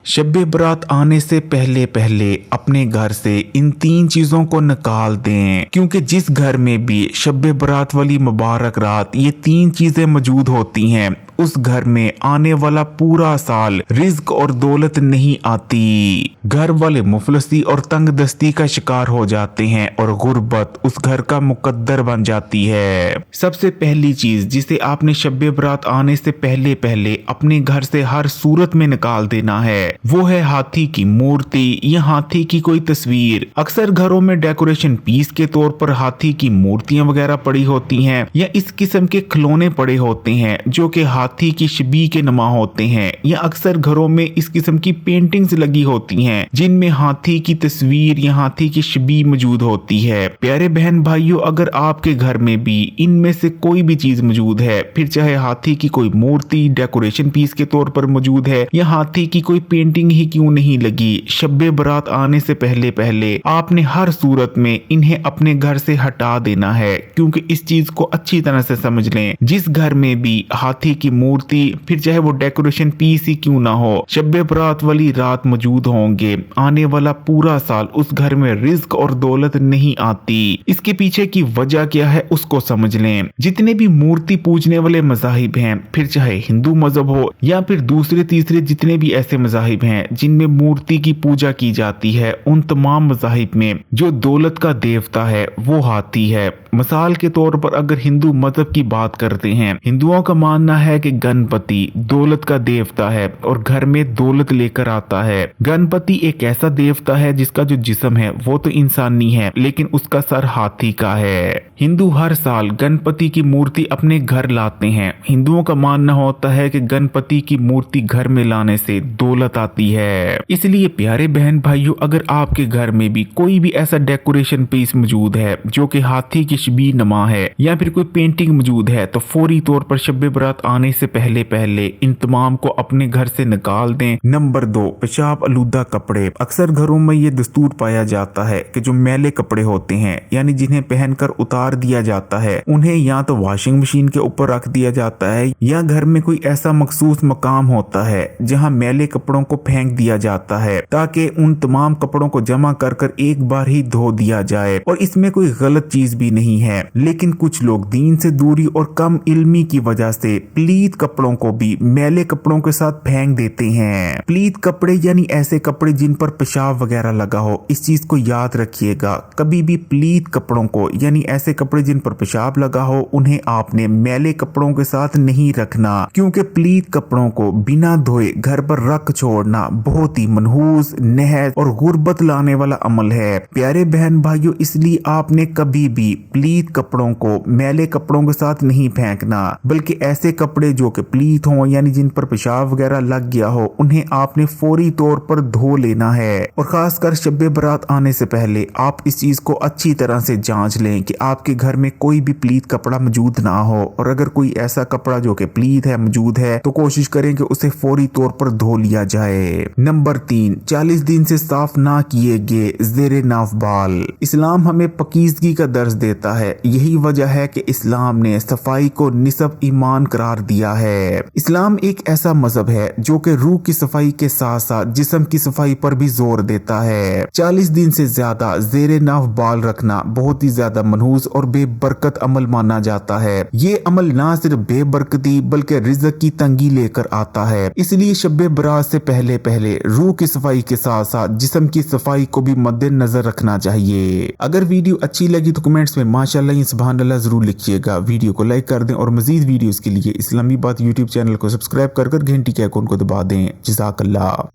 शब बरात आने से पहले पहले अपने घर से इन 3 चीजों को निकाल दें, क्योंकि जिस घर में भी शब बरात वाली मुबारक रात ये 3 चीजें मौजूद होती हैं उस घर में आने वाला पूरा साल रिज्क और दौलत नहीं आती। घर वाले मुफलसी और तंग दस्ती का शिकार हो जाते हैं और गुर्बत उस घर का मुकद्दर बन जाती है। सबसे पहली चीज जिसे आपने शब बरात आने से पहले पहले अपने घर से हर सूरत में निकाल देना है वो है हाथी की मूर्ति या हाथी की कोई तस्वीर। अक्सर घरों में डेकोरेशन पीस के तौर पर हाथी की मूर्तियां वगैरह पड़ी होती हैं या इस किस्म के खिलौने पड़े होते हैं जो कि हाथी की शबीह के नमा होते हैं, या अक्सर घरों में इस किस्म की पेंटिंग्स लगी होती हैं जिनमें हाथी की तस्वीर या हाथी की शबीह मौजूद होती है। प्यारे बहन भाइयों, अगर आपके घर में भी इनमें से कोई भी चीज मौजूद है, फिर चाहे हाथी की कोई मूर्ति डेकोरेशन पीस के तौर पर मौजूद है या हाथी की कोई पेंटिंग ही क्यों नहीं लगी, शब बरात आने से पहले पहले आपने हर सूरत में इन्हें अपने घर से हटा देना है। क्योंकि इस चीज को अच्छी तरह से समझ लें, जिस घर में भी हाथी की मूर्ति फिर चाहे वो डेकोरेशन पीस ही क्यों ना हो, शब बरात वाली रात मौजूद होंगे, आने वाला पूरा साल उस घर में रिज्क और दौलत नहीं आती। इसके पीछे की वजह क्या है उसको समझ लें। जितने भी मूर्ति पूजने वाले मज़ाहिब हैं, फिर चाहे हिंदू मजहब हो या फिर दूसरे तीसरे जितने भी ऐसे मज़ाहिब हैं जिनमें मूर्ति की पूजा की जाती है, उन तमाम मज़ाहिब में जो दौलत का देवता है वो हाथी है। मिसाल के तौर पर अगर हिंदू मजहब की बात करते हैं, हिंदुओं का मानना है कि गणपति दौलत का देवता है और घर में दौलत लेकर आता है। गणपति एक ऐसा देवता है जिसका जो जिस्म है वो तो इंसानी है लेकिन उसका सर हाथी का है। हिंदू हर साल गणपति की मूर्ति अपने घर लाते हैं। हिंदुओं का मानना होता है कि गणपति की मूर्ति घर में लाने से दौलत आती है। इसलिए प्यारे बहन भाइयों, अगर आपके घर में भी कोई भी ऐसा डेकोरेशन पीस मौजूद है जो कि हाथी की शबीह नमा है या फिर कोई पेंटिंग मौजूद है, तो फौरी तौर पर शब बरात आने से पहले पहले इन तमाम को अपने घर से निकाल दें। नंबर 2, पेशाब आलूदा कपड़े। अक्सर घरों में ये दस्तूर पाया जाता है कि जो मैले कपड़े होते हैं यानी जिन्हें पहनकर उतार दिया जाता है, उन्हें या तो वॉशिंग मशीन के ऊपर रख दिया जाता है या घर में कोई ऐसा मखसूस मकाम होता है जहां मैले कपड़ों को फेंक दिया जाता है ताकि उन तमाम कपड़ों को जमा कर एक बार ही धो दिया जाए। और इसमें कोई गलत चीज भी नहीं है, लेकिन कुछ लोग दीन से दूरी और कम इल्मी की वजह से प्लीत कपड़ों को भी मैले कपड़ों के साथ फेंक देते हैं। प्लीत कपड़े यानी ऐसे कपड़े जिन पर पेशाब वगैरह लगा हो। इस चीज को याद रखिएगा, कभी भी प्लीत कपड़ों को यानी ऐसे कपड़े जिन पर पेशाब लगा हो उन्हें आपने मैले कपड़ों के साथ नहीं रखना, क्योंकि प्लीत कपड़ों को बिना धोए घर पर रख छोड़ना बहुत ही मनहूस, नहज और गुर्बत लाने वाला अमल है। प्यारे बहन भाइयों, इसलिए आपने कभी भी प्लीत कपड़ों को मैले कपड़ों के साथ नहीं फेंकना, बल्कि ऐसे कपड़े जो कि प्लीत हों यानी जिन पर पेशाब वगैरह लग गया हो उन्हें आपने फौरी तौर पर धो लेना है। और खासकर शब बरात आने से पहले आप इस चीज को अच्छी तरह से जांच लें कि आपके घर में कोई भी प्लीत कपड़ा मौजूद ना हो, और अगर कोई ऐसा कपड़ा जो कि प्लीत है मौजूद है तो कोशिश करें कि उसे फौरी तौर पर धो लिया जाए। नंबर 3, 40 दिन से साफ ना किए गए ज़ेरे नाफ बाल। इस्लाम हमें पकीजगी का दर्ज देता है। यही वजह है कि इस्लाम ने सफाई को निसब ईमान करार दिया है। इस्लाम एक ऐसा मजहब है जो कि रूह की सफाई के साथ साथ जिस्म की सफाई पर भी जोर देता है। 40 दिन से ज्यादा ज़ेरे नाफ बाल रखना बहुत ही ज्यादा मनहूस और बेबरकत अमल माना जाता है। ये अमल ना सिर्फ बेबरकती बल्कि रिज़्क की तंगी लेकर आता है। इसलिए शब बरात से पहले पहले रूह की सफाई के साथ साथ जिस्म की सफाई को भी मद्देनजर रखना चाहिए। अगर वीडियो अच्छी लगी तो कमेंट्स में माशाअल्लाह या सुभान अल्लाह जरूर लिखिएगा। वीडियो को लाइक कर दें और मजीद वीडियोस के लिए इस्लामी बात यूट्यूब चैनल को सब्सक्राइब कर घंटी के आइकन को दबा दें। जज़ाकल्लाह।